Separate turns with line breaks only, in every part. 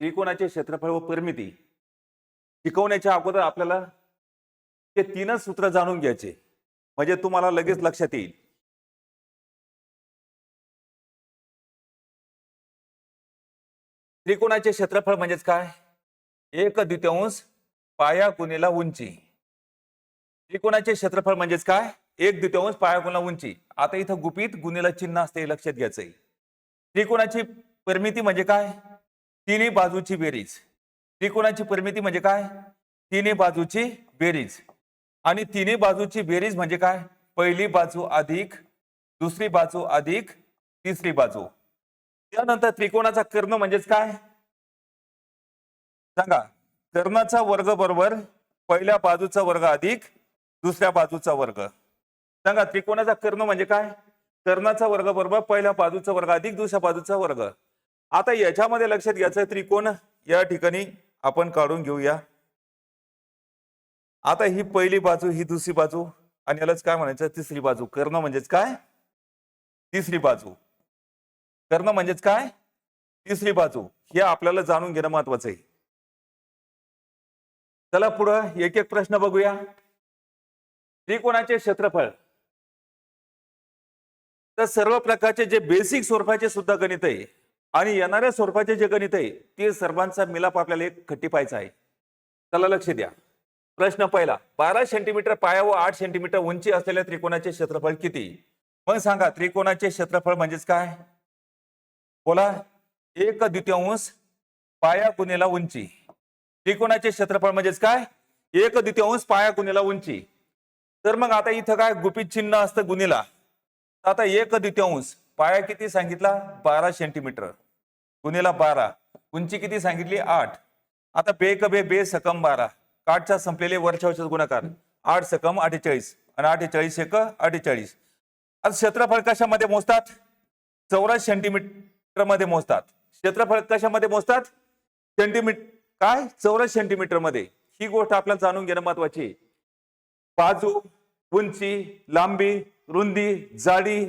त्रिकोणाचे क्षेत्रफळ व परिमिती शिकवण्याच्या अगोदर आपल्याला ते तीनच सूत्र जाणून घ्यायचे, म्हणजे तुम्हाला लगेच लक्षात येईल. त्रिकोणाचे क्षेत्रफळ म्हणजेच काय? 1/2 पाया गुणिला उंची. त्रिकोणाचे क्षेत्रफळ म्हणजेच काय? 1/2 पाया गुणिला उंची. आता इथं गुपित गुणिला चिन्ह असते, लक्षात घ्यायचंय. त्रिकोणाची परिमिती म्हणजे काय? तिन्ही बाजूची बेरीज. त्रिकोणाची परिमिती म्हणजे काय? तिन्ही बाजूची बेरीज. आणि तिन्ही बाजूची बेरीज म्हणजे काय? पहिली बाजू अधिक दुसरी बाजू अधिक तिसरी बाजू. त्यानंतर त्रिकोणाचा कर्ण म्हणजेच काय? सांगा. कर्णाचा वर्ग बरोबर पहिल्या बाजूचा वर्ग अधिक दुसऱ्या बाजूचा वर्ग. सांगा, त्रिकोणाचा कर्ण म्हणजे काय? कर्णाचा वर्ग बरोबर पहिल्या बाजूचा वर्ग अधिक दुसऱ्या बाजूचा वर्ग. आता याच्यामध्ये लक्षात घ्यायचं, त्रिकोण या ठिकाणी आपण काढून घेऊया. आता ही पहिली बाजू, ही दुसरी बाजू, आणि यालाच काय म्हणायचं? तिसरी बाजू. कर्ण म्हणजेच काय? तिसरी बाजू. कर्ण म्हणजेच काय? तिसरी बाजू. हे आपल्याला जाणून घेणं महत्वाचं आहे. चला पुढे एक एक प्रश्न बघूया. त्रिकोणाचे क्षेत्रफळ. तर सर्व प्रकारचे जे बेसिक स्वरूपाचे सुद्धा गणित आहे आणि येणाऱ्या स्वरूपाचे जे गणित आहे ते सर्वांचा मिलाप आपल्याला एक खट्टी पाहायचा आहे. चला लक्ष द्या. प्रश्न पहिला, 12 सेंटीमीटर पाया व 8 सेंटीमीटर उंची असलेल्या त्रिकोणाचे क्षेत्रफळ किती? मग सांगा, त्रिकोणाचे क्षेत्रफळ म्हणजेच काय? बोला. 1/2 पाया गुणिला उंची. त्रिकोणाचे क्षेत्रफळ म्हणजेच काय? 1/2 पाया गुणिला उंची. तर मग आता इथं काय गुपित चिन्ह असतं गुणिला. आता 1/2 पाया किती सांगितला? 12 सेंटीमीटर गुणिला 12. उंची किती सांगितली? 8. आता बे क बे बे सकम 12. काठच्या संपलेले वरच्या वरच्या गुणाकार. 8 सकम 48 आणि 48 एक 48. आता क्षेत्रफळ कशामध्ये मोजतात? चौरस सेंटीमीटर मध्ये मोजतात. क्षेत्रफळ कशामध्ये मोजतात? सेंटीमीटर. काय? चौरस सेंटीमीटर मध्ये. ही गोष्ट आपल्याला जाणून घेणं महत्वाची आहे. बाजू, उंची, लांबी, रुंदी, जाडी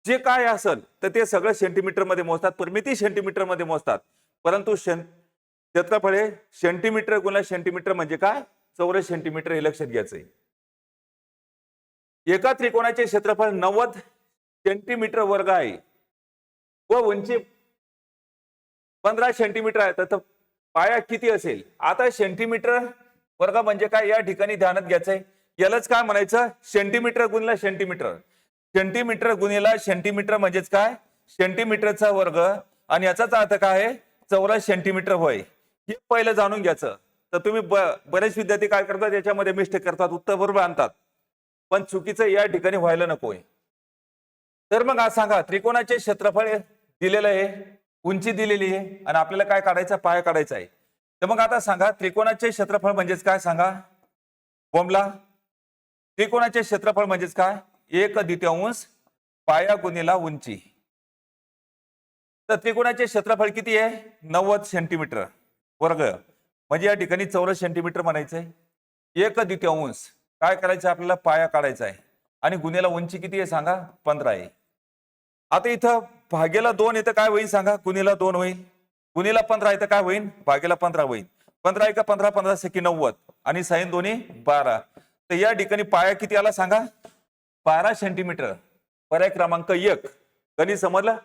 जे काय असेल तर ते सगळं सेंटीमीटर मध्ये मोजतात. परिमिती सेंटीमीटर मध्ये मोजतात. परंतु क्षेत्रफळ हे सेंटीमीटर गुणिले सेंटीमीटर म्हणजे काय? चौरस सेंटीमीटर. हे लक्षात घ्यायचंय. एका त्रिकोणाचे क्षेत्रफळ 90 सेंटीमीटर वर्ग आहे व उंची 15 सेंटीमीटर आहे, तर पाया किती असेल? आता सेंटीमीटर वर्ग म्हणजे काय या ठिकाणी ध्यानात घ्यायचंय. यालाच काय म्हणायचं? सेंटीमीटर गुणिला सेंटीमीटर. सेंटीमीटर गुणिला सेंटीमीटर म्हणजेच काय? सेंटीमीटरचा वर्ग. आणि याचाच अर्थ काय आहे? चौरस सेंटीमीटर होय. हे पहिलं जाणून घ्यायचं. तर तुम्ही बरेच विद्यार्थी काय करतात? याच्यामध्ये मिस्टेक करतात, उत्तर बरोबर आणतात, पण चुकीचं या ठिकाणी व्हायला नकोय. तर मग आज सांगा, त्रिकोणाचे क्षेत्रफळ दिलेलं आहे, उंची दिलेली आहे आणि आपल्याला काय काढायचं? पाया काढायचा आहे. तर मग आता सांगा, त्रिकोणाचे क्षेत्रफळ म्हणजेच काय? सांगा बोमला. त्रिकोणाचे क्षेत्रफळ म्हणजेच काय? 1/2 पाया गुणिला उंची. तर त्रिकोणाचे क्षेत्रफळ किती आहे? 90 सेंटीमीटर वर्ग. म्हणजे या ठिकाणी चौरस सेंटीमीटर म्हणायचंय. 1/2 काय करायचं? आपल्याला पाया काढायचा आहे. आणि गुणिला उंची किती आहे सांगा? 15 आहे. आता इथं भागेला 2 इथं काय होईल सांगा? गुणिला 2 होईल. गुणिला 15 इथं काय होईल? भागेला 15 होईल. 15 1 15 15 सेकी 90 आणि साइन दोन्ही 12. तर या ठिकाणी पाया किती आला सांगा? 12 सेंटीमीटर. पर्याय क्रमांक 1. गणित समजलं?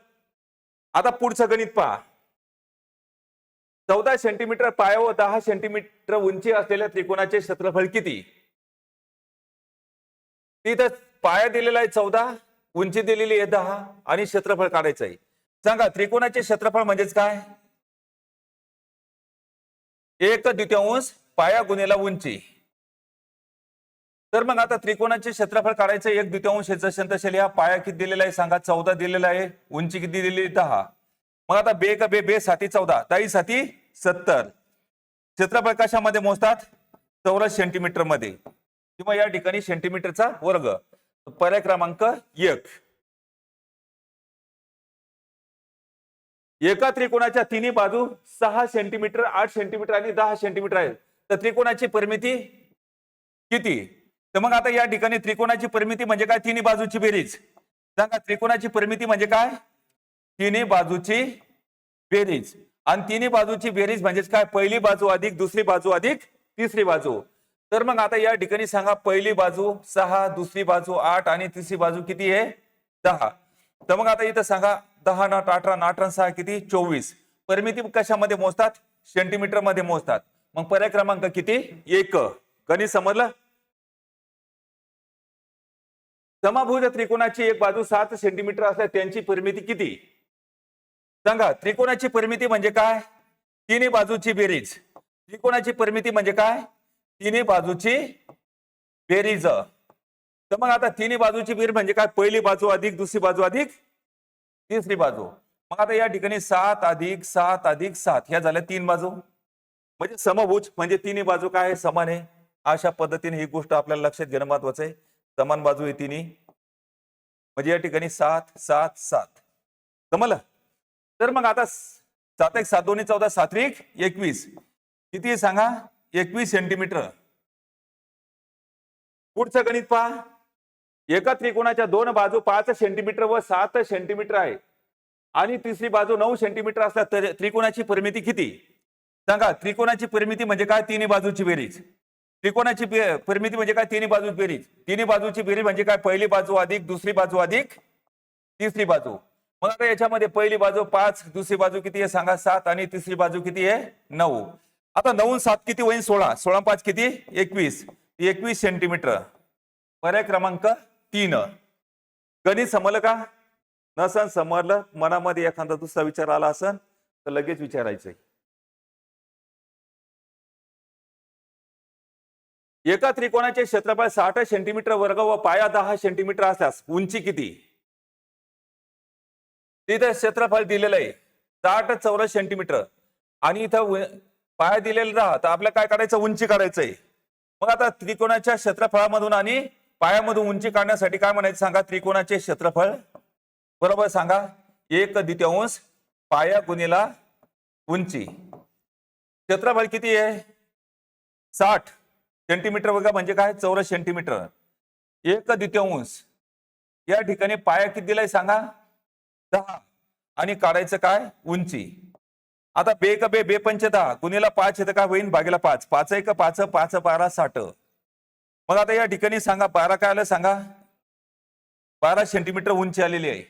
आता पुढचं गणित पहा. 14 सेंटीमीटर पाया व 10 सेंटीमीटर उंची असलेल्या त्रिकोणाचे क्षेत्रफळ किती? तिथं पाया दिलेला आहे 14, उंची दिलेली आहे 10 आणि क्षेत्रफळ काढायचं आहे. सांगा, त्रिकोणाचे क्षेत्रफळ म्हणजेच काय? 1/2 पाया गुणिला उंची. तर मग आता त्रिकोणाचे क्षेत्रफळ काढायचं. 1/2 जसे तसे लिहा. पाया किती दिलेला आहे सांगा? 14 दिलेला आहे. उंची किती दिलेली? 10. मग आता बे का बे बे 7 14 10 7 70. क्षेत्रफळ कशामध्ये मोजतात? चौरस सेंटीमीटर मध्ये किंवा या ठिकाणी सेंटीमीटरचा वर्ग. पर्याय क्रमांक 1. एका त्रिकोणाच्या तिन्ही बाजू 6 सेंटीमीटर 8 सेंटीमीटर आणि 10 सेंटीमीटर आहेत. तर त्रिकोणाची परिमिती किती? तर मग आता या ठिकाणी त्रिकोणाची परिमिती म्हणजे काय? तिन्ही बाजूची बेरीज. सांगा, त्रिकोणाची परिमिती म्हणजे काय? तिन्ही बाजूची बेरीज. आणि तिन्ही बाजूची बेरीज म्हणजेच काय, पहिली बाजू अधिक दुसरी बाजू अधिक तिसरी बाजू. तर मग आता या ठिकाणी सांगा, पहिली बाजू 6, दुसरी बाजू 8 आणि तिसरी बाजू किती आहे 10. तर मग आता इथं सांगा 10 नॉट 18 8 आणि 6 किती 24. परिमिती कशामध्ये मोजतात, सेंटीमीटर मध्ये मोजतात. मग पर्याय क्रमांक किती 1. गणित समजलं. समभुज त्रिकोणाची एक बाजू 7 सेंटीमीटर असल्यास त्यांची परिमिती किती. सांगा, त्रिकोणाची परिमिती म्हणजे काय, तिन्ही बाजूची बेरीज. त्रिकोणाची परिमिती म्हणजे काय, तिन्ही बाजूची बेरीज. तर मग आता तिन्ही बाजूची बेरीज म्हणजे काय, पहिली बाजू अधिक दुसरी बाजू अधिक तिसरी बाजू. मग आता या ठिकाणी 7 अधिक 7 अधिक 7 ह्या झाल्या 3 बाजू. म्हणजे समभुज म्हणजे तिन्ही बाजू काय आहे, समान आहे. अशा पद्धतीने ही गोष्ट आपल्याला लक्षात घेणं महत्वाचं आहे. समान बाजू आहे तिन्ही, म्हणजे या ठिकाणी 7 7 7 समजलं. तर मग आता 7 1 7 2 14 7 1 21 किती सांगा 21 सेंटीमीटर. पुढचं गणित पहा. एका त्रिकोणाच्या दोन बाजू 5 सेंटीमीटर व 7 सेंटीमीटर आहे आणि तिसरी बाजू 9 सेंटीमीटर असल्यास तर त्रिकोणाची परिमिती किती. सांगा, त्रिकोणाची परिमिती म्हणजे काय, तिन्ही बाजूची बेरीज. त्रिकोणाची परिमिती म्हणजे काय, तिन्ही बाजूची बेरीज. तिन्ही बाजूची बेरीज म्हणजे काय, पहिली बाजू अधिक दुसरी बाजू अधिक तिसरी बाजू. मग आता याच्यामध्ये पहिली बाजू 5, दुसरी बाजू किती आहे सांगा 7 आणि तिसरी बाजू किती आहे 9. आता 9 7 किती होईल 16, 16 5 किती 21, 21 सेंटीमीटर. पर्याय क्रमांक 3. गणित समजलं का. नसन समजलं, मनामध्ये एखादा दुसरा विचार आला असेल तर लगेच विचारायचंय. एका त्रिकोणाचे क्षेत्रफळ 60 सेंटीमीटर वर्ग व पाया 10 सेंटीमीटर असल्यास उंची किती. तिथे क्षेत्रफळ दिलेलं आहे 60 चौरस सेंटीमीटर आणि इथं पाया दिलेला राहा, तर आपल्याला काय काढायचं, उंची काढायचंय. मग आता त्रिकोणाच्या क्षेत्रफळामधून आणि पायामधून उंची काढण्यासाठी काय म्हणायचं सांगा, त्रिकोणाचे क्षेत्रफळ बरोबर सांगा 1/2 पाया गुणिला उंची. क्षेत्रफळ किती आहे 60 सेंटीमीटर वर्ग म्हणजे काय चौरस सेंटीमीटर. 1/2 या ठिकाणी पाया किती दिलाय सांगा 10 आणि काढायचं काय उंची. आता बे का बे 5 10 गुणिला 5 येतं का होईल भागीला 5, 5 1 5 5 12 60. मग आता या ठिकाणी सांगा 12 काय आलं सांगा 12 सेंटीमीटर उंची आलेली आहे.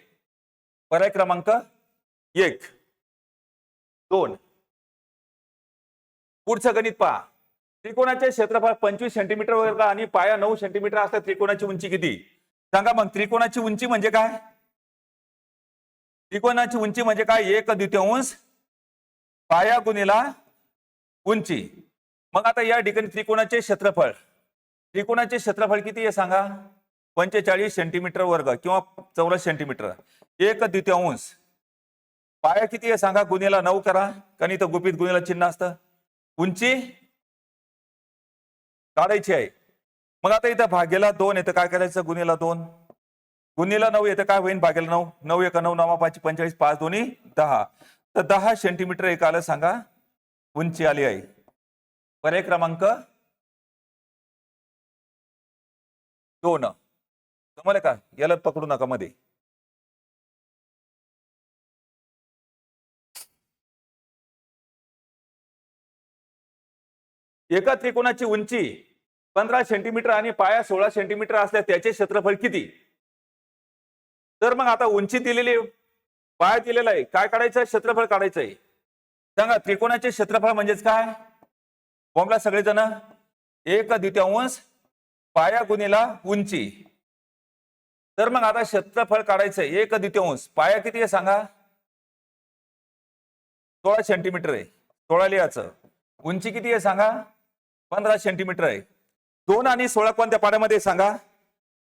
पर्याय क्रमांक 1 2. पुढचं गणित पहा. त्रिकोणाचे क्षेत्रफळ 25 सेंटीमीटर वर्ग आणि पाया 9 सेंटीमीटर असता त्रिकोणाची उंची किती. सांगा मग त्रिकोणाची उंची म्हणजे काय, त्रिकोणाची उंची म्हणजे काय 1/2 पाया गुणिला उंची. मग आता या ठिकाणी त्रिकोणाचे क्षेत्रफळ, त्रिकोणाचे क्षेत्रफळ किती आहे सांगा 45 सेंटीमीटर वर्ग किंवा चौरस सेंटीमीटर. 1/2 पाया किती आहे सांगा गुणिला 9 करा, कारण इथं गुपित गुणिला चिन्ह असतं. उंची काढायची आहे. मग आता इथं भागेला 2 येतं काय करायचं गुणिला 2 गुणिला 9 येतं काय होईल भागेला 9, 9 1 9 9 5 45 5 2 10. तर 10 सेंटीमीटर एक आलं सांगा उंची आली आहे. पर्याय क्रमांक 2. समजलं का, याला पकडू नका मध्ये. एका त्रिकोणाची उंची 15 सेंटीमीटर आणि पाया 16 सेंटीमीटर असल्यास त्याचे क्षेत्रफळ किती. तर मग आता उंची दिलेली पाया दिलेला आहे, काय काढायचं क्षेत्रफळ काढायचंय. सांगा त्रिकोणाचे क्षेत्रफळ म्हणजेच काय, फॉर्मुला सगळेजण 1/2 पाया गुणिला उंची. तर मग आता क्षेत्रफळ काढायचंय 1/2 पाया किती आहे सांगा 16 सेंटीमीटर आहे, 16 लिहायचं. उंची किती आहे सांगा 15 सेंटीमीटर आहे. 2 आणि 16 कोणत्या पाड्यामध्ये सांगा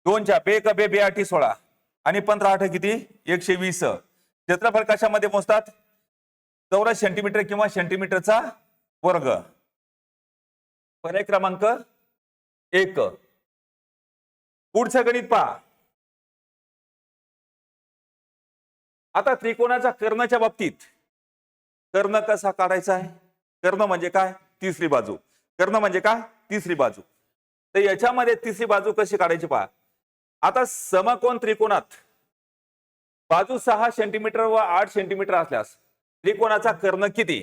2 च्या बे का बे 8 16 आणि 15 8 किती 120. क्षेत्रफळ कशामध्ये मोजतात चौरस सेंटीमीटर किंवा सेंटीमीटरचा वर्ग. पर्याय क्रमांक 1. पुढचं गणित पहा. आता त्रिकोणाचा कर्णाच्या बाबतीत कर्ण कसा काढायचा आहे. कर्ण म्हणजे काय तिसरी बाजू, कर्ण म्हणजे काय तिसरी बाजू. तर याच्यामध्ये तिसरी बाजू कशी काढायची पहा. आता समकोण त्रिकोणात बाजू 6 सेंटीमीटर व 8 सेंटीमीटर असल्यास त्रिकोणाचा कर्ण किती?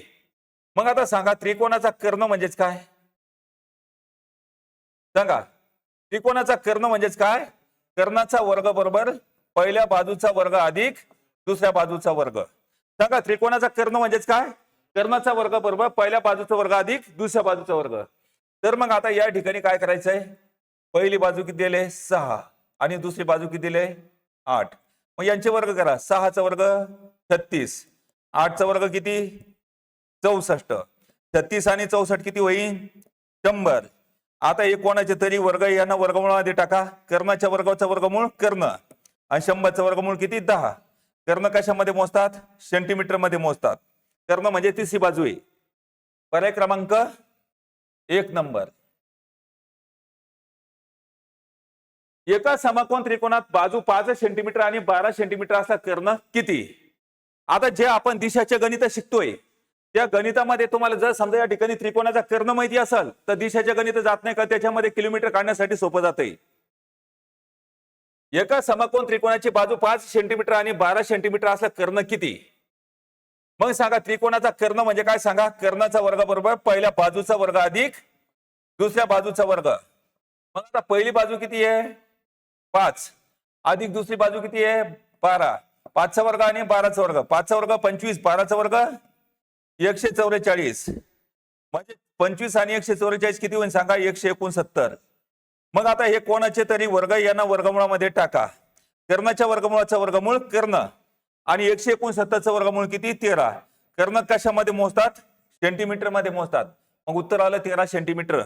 मग आता सांगा त्रिकोणाचा कर्ण म्हणजेच काय? सांगा त्रिकोणाचा कर्ण म्हणजेच काय? कर्णाचा वर्ग बरोबर पहिल्या बाजूचा वर्ग अधिक दुसऱ्या बाजूचा वर्ग. सांगा त्रिकोणाचा कर्ण म्हणजेच काय? कर्णाचा वर्ग बरोबर पहिल्या बाजूचा वर्ग अधिक दुसऱ्या बाजूचा वर्ग. तर मग आता या ठिकाणी काय करायचंय? पहिली बाजू किती दिले? 6 आणि दुसरी बाजू किती दिले? 8. मग यांचे वर्ग करा. 6चा वर्ग 36, 8चा वर्ग किती? 64. 36 आणि 64 किती होईल? 100. आता हे कोणाचे तरी वर्ग यांना वर्गमूळामध्ये टाका. कर्णाच्या वर्गाचा वर्गमूळ कर्ण आणि 100चा वर्गमूळ किती? 10. कर्ण कशामध्ये मोजतात? सेंटीमीटर मध्ये मोजतात. कर्ण म्हणजे तिसरी बाजू आहे. पर्याय क्रमांक 1 नंबर. एका समकोन त्रिकोणात बाजू 5 सेंटीमीटर आणि 12 सेंटीमीटर असा कर्ण किती? आता जे आपण दिशाचे गणित शिकतोय त्या गणितामध्ये तुम्हाला जर समजा या ठिकाणी त्रिकोणाचा कर्ण माहिती असेल तर दिशाचे गणित जात नाही का? त्याच्यामध्ये किलोमीटर काढण्यासाठी सोपं जातंय. एका समकोन त्रिकोणाची बाजू 5 सेंटीमीटर आणि 12 सेंटीमीटर असला कर्ण किती? मग सांगा त्रिकोणाचा कर्ण म्हणजे काय? सांगा कर्णाचा वर्ग बरोबर पहिल्या बाजूचा वर्ग अधिक दुसऱ्या बाजूचा वर्ग. मग आता पहिली बाजू किती आहे? 5 अधिक दुसरी बाजू किती आहे? 12. 5चा वर्ग आणि 12चा वर्ग. 5चा वर्ग 25, 12चा वर्ग 144. म्हणजे 25 आणि 144 किती होईल सांगा? 169. मग आता हे कोणाचे तरी वर्ग यांना वर्गमूळामध्ये टाका. कर्णाच्या वर्गमूळाचा वर्गमूळ कर्ण आणि 169चं वर्गमूळ किती? 13. कर्ण कशामध्ये मोजतात? सेंटीमीटर मध्ये मोजतात. मग उत्तर आलं 13 सेंटीमीटर.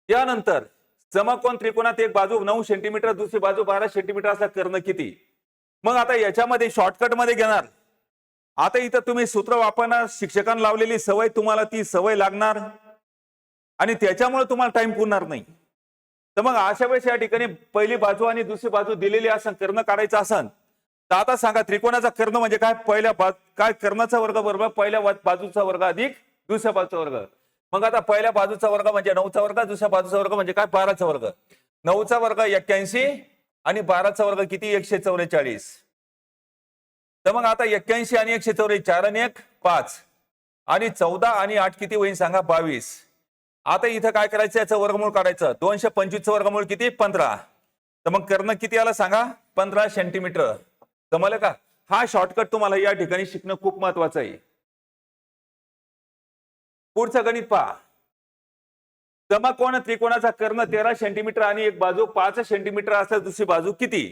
यानंतर समकोन त्रिकोणात एक बाजू 9 सेंटीमीटर दुसरी बाजू 12 सेंटीमीटर असा कर्ण किती? मग आता याच्यामध्ये शॉर्टकट मध्ये घेणार. आता इथं तुम्ही सूत्र वापरणार. शिक्षकांना लावलेली सवय तुम्हाला ती सवय लागणार आणि त्याच्यामुळे तुम्हाला टाइम पुरणार नाही. तर मग अशा वेळेस या ठिकाणी पहिली बाजू आणि दुसरी बाजू दिलेली असेल कर्ण काढायचा असेल तर आता सांगा त्रिकोणाचा कर्ण म्हणजे काय? पहिल्या काय कर्णाचा वर्ग बरोबर पहिल्या बाजूचा वर्ग अधिक दुसऱ्या बाजूचा वर्ग. मग आता पहिल्या बाजूचा वर्ग म्हणजे 9चा वर्ग, दुसऱ्या बाजूचा वर्ग म्हणजे काय? 12चा वर्ग. 9चा वर्ग 81 आणि 12चा वर्ग किती? 144. तर मग आता 81 आणि 144 4 आणि 1 5 आणि 14 आणि 8 किती होईल सांगा? 22. आता इथं काय करायचं? याचं वर्गमूळ काढायचं. 225चं वर्गमूळ किती? 15. तर मग कर्ण किती आला सांगा? 15 सेंटीमीटर. समजलं का? हा शॉर्टकट तुम्हाला या ठिकाणी शिकणं खूप महत्वाचं आहे. पुढचं गणित पहा. समकोन त्रिकोणाचा कर्ण 13 सेंटीमीटर आणि एक बाजू 5 सेंटीमीटर असल्यास दुसरी बाजू किती?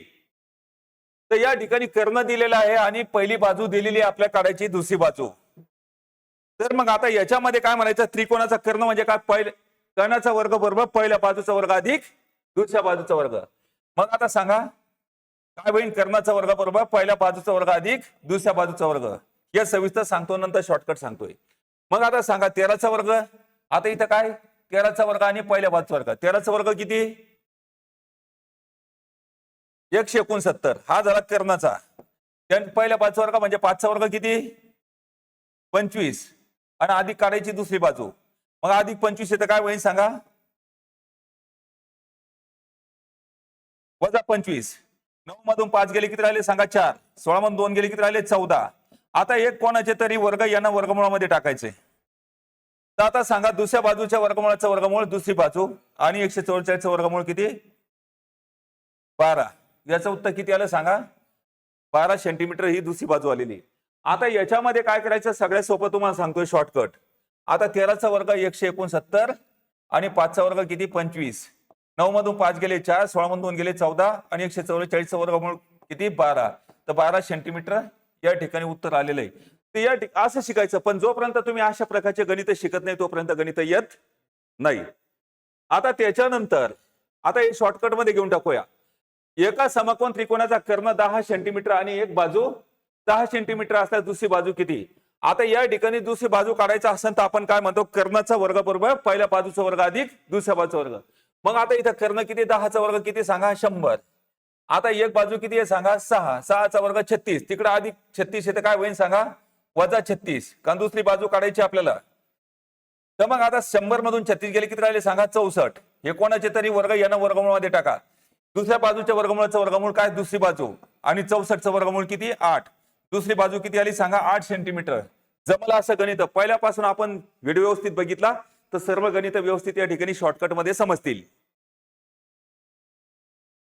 तर या ठिकाणी कर्ण दिलेला आहे आणि पहिली बाजू दिलेली आहे आपल्या काढायची दुसरी बाजू. तर मग आता याच्यामध्ये काय म्हणायचं? त्रिकोणाचा कर्ण म्हणजे काय? कर्णाचा वर्ग बरोबर पहिल्या बाजूचा वर्ग अधिक दुसऱ्या बाजूचा वर्ग. मग आता सांगा काय होईल? कर्णाचा वर्ग बरोबर पहिल्या बाजूचा वर्ग अधिक दुसऱ्या बाजूचा वर्ग. हे सविस्तर सांगतो, नंतर शॉर्टकट सांगतोय. मग आता सांगा 13चा वर्ग. आता इथं काय? 13चा वर्ग आणि पहिल्या बाजूचा वर्ग. 13चा वर्ग किती? 169. हा झाला कर्णाचा. पहिल्या बाजूचा वर्ग म्हणजे 5चा वर्ग किती? 25 आणि अधिक काढायची दुसरी बाजू. मग अधिक 25 येतं काय होईल सांगा? वजा 25. 9 मधून 5 गेले किती राहिले सांगा? 4. 16 मधून 2 गेले किती राहिले? 14. आता एक कोणाचे तरी वर्ग यांना वर्गमूळामध्ये टाकायचे. तर आता सांगा दुसऱ्या बाजूच्या वर्गमूळाचं वर्गमूळ दुसरी बाजू आणि 144चं वर्गमूळ किती? 12. याचं उत्तर किती आलं सांगा? 12 सेंटीमीटर ही दुसरी बाजू आलेली. आता याच्यामध्ये काय करायचं? सगळ्यात सोपं तुम्हाला सांगतोय शॉर्टकट. आता 13चा वर्ग 169 आणि 5चा वर्ग किती? 25. 9 मधून 5 गेले 4, 16 मधून 2 गेले 14 आणि 144चं वर्गमूळ किती? 12. तर 12 सेंटीमीटर या ठिकाणी उत्तर आलेलं आहे. तर या असं शिकायचं. पण जोपर्यंत तुम्ही अशा प्रकारचे गणित शिकत नाही तोपर्यंत गणित येत नाही. आता त्याच्यानंतर आता हे शॉर्टकट मध्ये घेऊन टाकूया. एका समकोन त्रिकोणाचा कर्ण 10 सेंटीमीटर आणि एक बाजू 10 सेंटीमीटर असल्यास दुसरी बाजू किती? आता या ठिकाणी दुसरी बाजू काढायचा असेल तर आपण काय म्हणतो? कर्णाचा वर्ग बरोबर पहिल्या बाजूचा वर्ग अधिक दुसऱ्या बाजूचा वर्ग. मग आता इथं कर्ण किती? 10चा वर्ग किती सांगा? 100. आता एक बाजू किती आहे सांगा? 6. 6चा वर्ग 36. तिकडे अधिक 36 येतं काय होईल सांगा? वजा 36. कारण दुसरी बाजू काढायची आपल्याला. तर मग आता 100 मधून 36 गेले किती राहिले सांगा? 64. हे कोणाचे तरी वर्ग यांना वर्गमूळामध्ये टाका. दुसऱ्या बाजूच्या वर्गमूळाचं वर्गमूळ काय? दुसरी बाजू आणि 64चं वर्गमूळ किती? 8. दुसरी बाजू किती आली सांगा 8 सेंटीमीटर. जमलं असं गणित पहिल्यापासून आपण व्हिडिओ व्यवस्थित बघितला तर सर्व गणित व्यवस्थित या ठिकाणी शॉर्टकट मध्ये समजतील.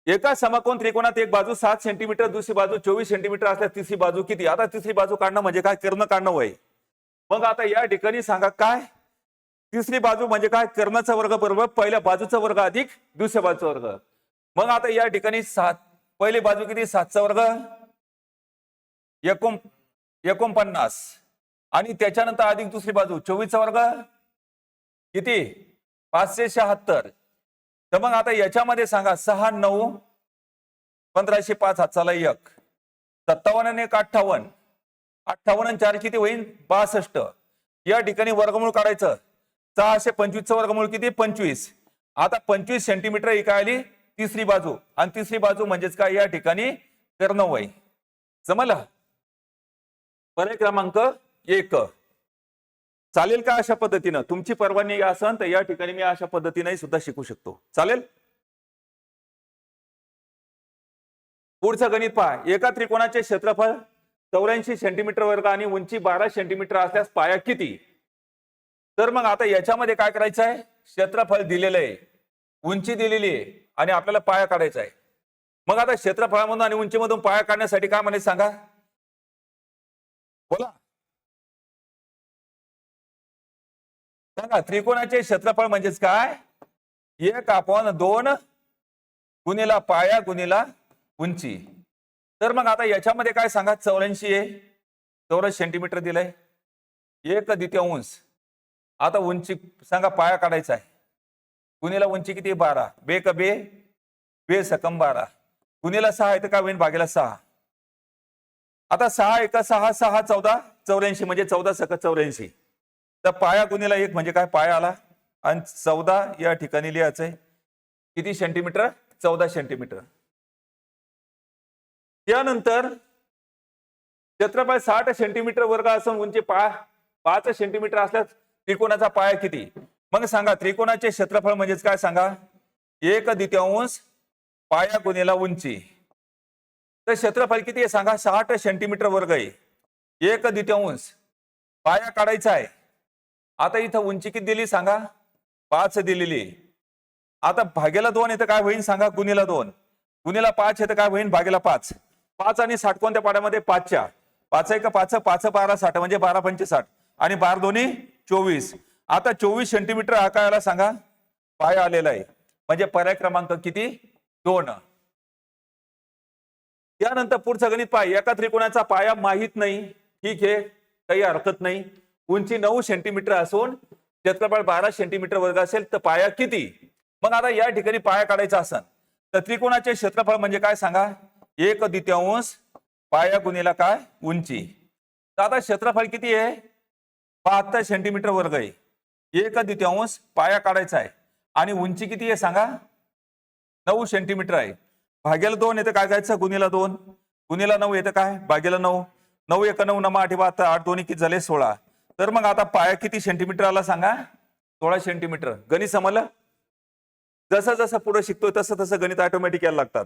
एका समकोन त्रिकोणात एक बाजू 7 सेंटीमीटर दुसरी बाजू 24 सेंटीमीटर असल्यास तिसरी बाजू किती. आता तिसरी बाजू काढणं म्हणजे काय, कर्ण काढणं होय. मग आता या ठिकाणी सांगा काय, तिसरी बाजू म्हणजे काय, कर्णाचा वर्ग बरोबर पहिल्या बाजूचा वर्ग अधिक दुसऱ्या बाजूचा वर्ग. मग आता या ठिकाणी 7 पहिली बाजू किती 7चा वर्ग 49 आणि त्याच्यानंतर अधिक दुसरी बाजू 24चा वर्ग किती 576. तर मग आता याच्यामध्ये सांगा 6 9 1505 हातचाला 1 57 आणि 1 58 58 आणि 4 किती होईल 62. या ठिकाणी वर्गमूळ काढायचं 625 चं वर्गमूळ किती 25. आता 25 सेंटीमीटर ही काय आली तिसरी बाजू आणि तिसरी बाजू म्हणजेच काय या ठिकाणी कर्ण वय. समजलं. पर्याय क्रमांक 1 चालेल का अशा पद्धतीनं. तुमची परवानगी असेल तर या ठिकाणी मी अशा पद्धतीने सुद्धा शिकू शकतो. चालेल. पुढचं गणित पहा. एका त्रिकोणाचे क्षेत्रफळ 84 सेंटीमीटर वर्ग आणि उंची 12 सेंटीमीटर असल्यास पाया किती. तर मग आता याच्यामध्ये काय करायचं आहे, क्षेत्रफळ दिलेलं आहे, उंची दिलेली आहे आणि आपल्याला पाया काढायचा आहे. मग आता क्षेत्रफळामधून आणि उंचीमधून पाया काढण्यासाठी काय म्हणायचं सांगा, बोला सांगा. त्रिकोणाचे क्षेत्रफळ म्हणजेच काय 1/2 गुणिला पाया गुणिला उंची. तर मग आता याच्यामध्ये काय सांगा 84 आहे, चौरस सेंटीमीटर दिलंय 1/2. आता उंची सांगा पाया काढायचा आहे गुणिला उंची किती 12 बे क बे बे सकम 12 गुणिला 6 आहे तर काय होईल भागेला 6. आता 6 1 6 6 14 84 म्हणजे 14 सक 84. तर पाया गुणिला 1 म्हणजे काय पाया आला आणि 14 या ठिकाणी लिहायचंय किती सेंटीमीटर 14 सेंटीमीटर. त्यानंतर क्षेत्रफळ 60 सेंटीमीटर वर्ग असून उंची 5 सेंटीमीटर असल्यास त्रिकोणाचा पाया किती. मग सांगा त्रिकोणाचे क्षेत्रफळ म्हणजेच काय सांगा 1/2 पाया गुणिला उंची. तर क्षेत्रफळ किती आहे सांगा 60 सेंटीमीटर वर्ग आहे 1/2 पाया काढायचा आहे. आता इथं उंची किती दिली सांगा 5 दिलेली. आता भागेला 2 इथं काय होईल सांगा गुणिला 2 गुणिला 5 इथं काय होईल भागेला 5. 5 आणि 60 कोणत्या पाड्यामध्ये 5च्या 5 1 5 5 12 60 म्हणजे 12 5 60 आणि 12 दोन्ही 24. आता 24 सेंटीमीटर हा काय आला सांगा पाया आलेला आहे म्हणजे पर्याय क्रमांक किती 2. त्यानंतर पुढचं गणित पहा. एका त्रिकोणाचा पाया माहित नाही ठीक आहे काही हरकत नाही. उंची 9 सेंटीमीटर असून क्षेत्रफळ 12 सेंटीमीटर वर्ग असेल तर पाया किती. मग आता या ठिकाणी पाया काढायचा असेल तर त्रिकोणाचे क्षेत्रफळ म्हणजे काय सांगा 1/2 पाया गुणिला काय उंची. तर आता क्षेत्रफळ किती आहे 72 सेंटीमीटर वर्ग आहे 1/2 पाया काढायचा आहे आणि उंची किती आहे सांगा 9 सेंटीमीटर आहे. भागेला 2 येतं काय करायचं गुणिला 2 गुणिला 9 येतं काय भागेला 9 9 1 9 9 8 12 8 दोन्ही किती झाले 16. तर मग आता पाया किती सेंटीमीटर आला सांगा 16 सेंटीमीटर. गणित समजलं. जसं जसं पुढे शिकतोय तसं तसं गणित ऑटोमॅटिक यायला लागतात.